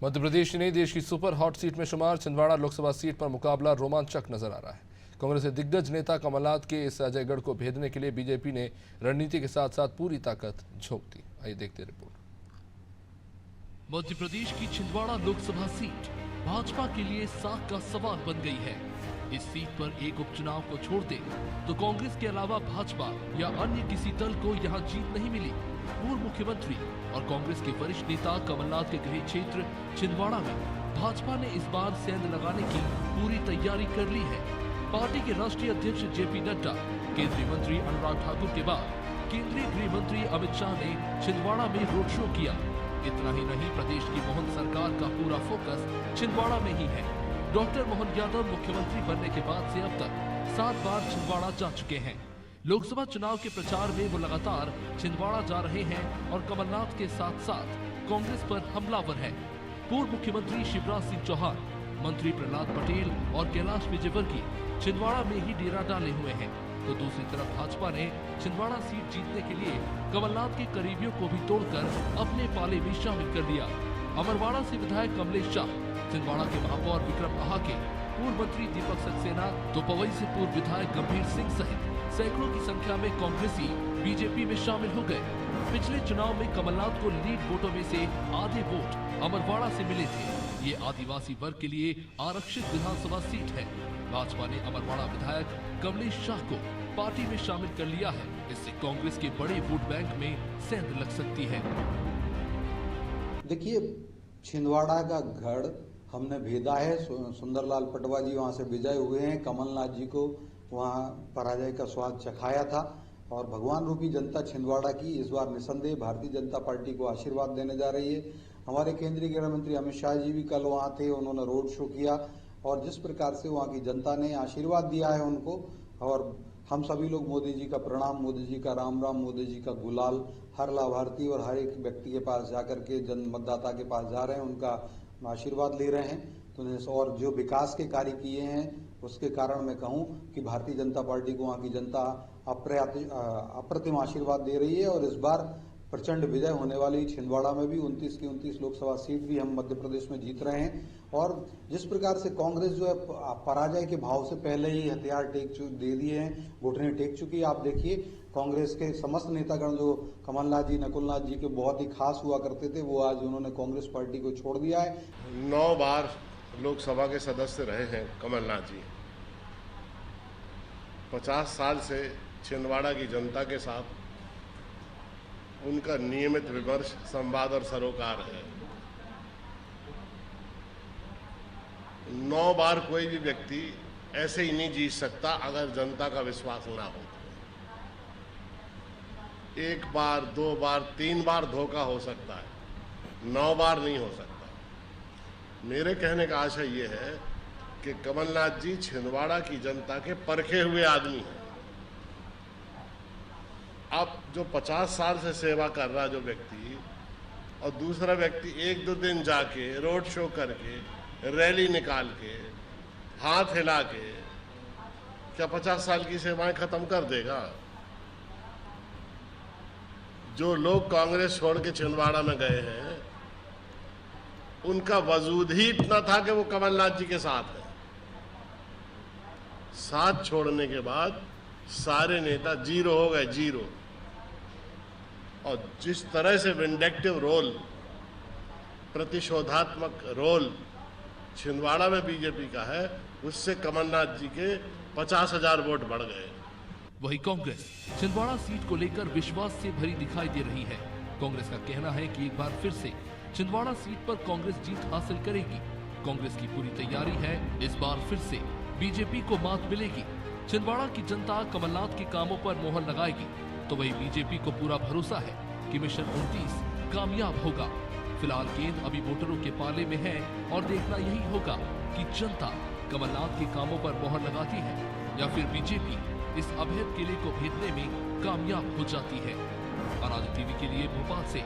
मध्य प्रदेश की नई देश की सुपर हॉट सीट में शुमार छिंदवाड़ा लोकसभा सीट पर मुकाबला रोमांचक नजर आ रहा है। कांग्रेस के दिग्गज नेता कमलनाथ के इस अजयगढ़ को भेदने के लिए बीजेपी ने रणनीति के साथ साथ पूरी ताकत झोंक दी। आइए देखते रिपोर्ट। मध्य प्रदेश की छिंदवाड़ा लोकसभा सीट भाजपा के लिए साख का सवाल बन गई है। इस सीट पर एक उपचुनाव को छोड़ दे तो कांग्रेस के अलावा भाजपा या अन्य किसी दल को यहां जीत नहीं मिली। पूर्व मुख्यमंत्री और कांग्रेस के वरिष्ठ नेता कमलनाथ के गृह क्षेत्र छिंदवाड़ा में भाजपा ने इस बार सेंध लगाने की पूरी तैयारी कर ली है। पार्टी के राष्ट्रीय अध्यक्ष जेपी नड्डा, केंद्रीय मंत्री अनुराग ठाकुर के बाद केंद्रीय गृह मंत्री अमित शाह ने छिंदवाड़ा में रोड शो किया। इतना ही नहीं, प्रदेश की मोहन सरकार का पूरा फोकस छिंदवाड़ा में ही है। डॉक्टर मोहन यादव मुख्यमंत्री बनने के बाद से अब तक 7 बार छिंदवाड़ा जा चुके हैं। लोकसभा चुनाव के प्रचार में वो लगातार छिंदवाड़ा जा रहे हैं और कमलनाथ के साथ साथ कांग्रेस पर हमलावर है। पूर्व मुख्यमंत्री शिवराज सिंह चौहान, मंत्री प्रहलाद पटेल और कैलाश विजयवर्गीय छिंदवाड़ा में ही डेरा डाले हुए हैं। तो दूसरी तरफ भाजपा ने छिंदवाड़ा सीट जीतने के लिए कमलनाथ के करीबियों को भी तोड़कर अपने पाले में शामिल कर लिया। अमरवाड़ा से विधायक कमलेश शाह, छिंदवाड़ा के महापौर विक्रम आहाके, पूर्व मंत्री दीपक सक्सेना, तो पवई से पूर्व विधायक गंभीर सिंह सहित सैकड़ों की संख्या में कांग्रेसी बीजेपी में शामिल हो गए। पिछले चुनाव में कमलनाथ को लीड वोटों में से आधे वोट अमरवाड़ा से मिले थे। ये आदिवासी वर्ग के लिए आरक्षित विधानसभा सीट है। भाजपा ने अमरवाड़ा विधायक कमलेश शाह को पार्टी में शामिल कर लिया है। इससे कांग्रेस के बड़े वोट बैंक में सेंध लग सकती है। देखिए, छिंदवाड़ा का गढ़ हमने भेदा है। सुंदरलाल पटवा जी वहां से विजय हुए हैं। कमलनाथ जी को वहां पराजय का स्वाद चखाया था और भगवान रूपी जनता छिंदवाड़ा की इस बार निसंदेह भारतीय जनता पार्टी को आशीर्वाद देने जा रही है। हमारे केंद्रीय गृह मंत्री अमित शाह जी भी कल वहां थे, उन्होंने रोड शो किया और जिस प्रकार से वहां की जनता ने आशीर्वाद दिया है उनको, और हम सभी लोग मोदी जी का प्रणाम, मोदी जी का राम राम, मोदी जी का गुलाल हर लाभार्थी और हर एक व्यक्ति के पास जाकर के जन मतदाता के पास जा रहे हैं, उनका आशीर्वाद ले रहे हैं। तो और जो विकास के कार्य किए हैं उसके कारण मैं कहूं कि भारतीय जनता पार्टी को वहां की जनता अप्रतिम आशीर्वाद दे रही है और इस बार प्रचंड विजय होने वाली। छिंदवाड़ा में भी 29 की 29 लोकसभा सीट भी हम मध्य प्रदेश में जीत रहे हैं। और जिस प्रकार से कांग्रेस जो है पराजय के भाव से पहले ही हथियार दे दिए हैं, घुटने टेक चुकी है। आप देखिए, कांग्रेस के समस्त नेतागण जो कमलनाथ जी, नकुलनाथ जी के बहुत ही खास हुआ करते थे, वो आज उन्होंने कांग्रेस पार्टी को छोड़ दिया है। 9 बार लोकसभा के सदस्य रहे हैं कमलनाथ जी। 50 साल से छिंदवाड़ा की जनता के साथ उनका नियमित विमर्श, संवाद और सरोकार है। 9 बार कोई भी व्यक्ति ऐसे ही नहीं जीत सकता अगर जनता का विश्वास ना हो। 1 बार, 2 बार, 3 बार धोखा हो सकता है, 9 बार नहीं हो सकता। मेरे कहने का आशय ये है कि कमलनाथ जी छिंदवाड़ा की जनता के परखे हुए आदमी हैं। अब जो 50 साल से सेवा कर रहा जो व्यक्ति और दूसरा व्यक्ति 1-2 दिन जाके रोड शो करके, रैली निकाल के, हाथ हिला के क्या 50 साल की सेवाएं खत्म कर देगा? जो लोग कांग्रेस छोड़ के छिंदवाड़ा में गए हैं उनका वजूद ही इतना था कि वो कमलनाथ जी के साथ है। साथ छोड़ने के बाद सारे नेता जीरो हो गए, जीरो। और जिस तरह से विंडेक्टिव रोल, प्रतिशोधात्मक रोल छिंदवाड़ा में बीजेपी का है, उससे कमलनाथ जी के 50,000 वोट बढ़ गए। वही कांग्रेस छिंदवाड़ा सीट को लेकर विश्वास से भरी दिखाई दे रही है। कांग्रेस का कहना है कि एक बार फिर से छिंदवाड़ा सीट पर कांग्रेस जीत हासिल करेगी। कांग्रेस की पूरी तैयारी है, इस बार फिर से बीजेपी को मात मिलेगी। छिंदवाड़ा की जनता कमलनाथ के कामों पर मोहर लगाएगी, तो वही बीजेपी को पूरा भरोसा है कि मिशन 29 कामयाब होगा। फिलहाल गेंद अभी वोटरों के पाले में है और देखना यही होगा कि जनता कमलनाथ के कामों पर मोहर लगाती है या फिर बीजेपी इस अभेद किले को भेदने में कामयाब हो जाती है। अनाज टीवी के लिए भोपाल से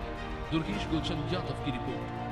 दुर्गेश गुलशन यादव की रिपोर्ट।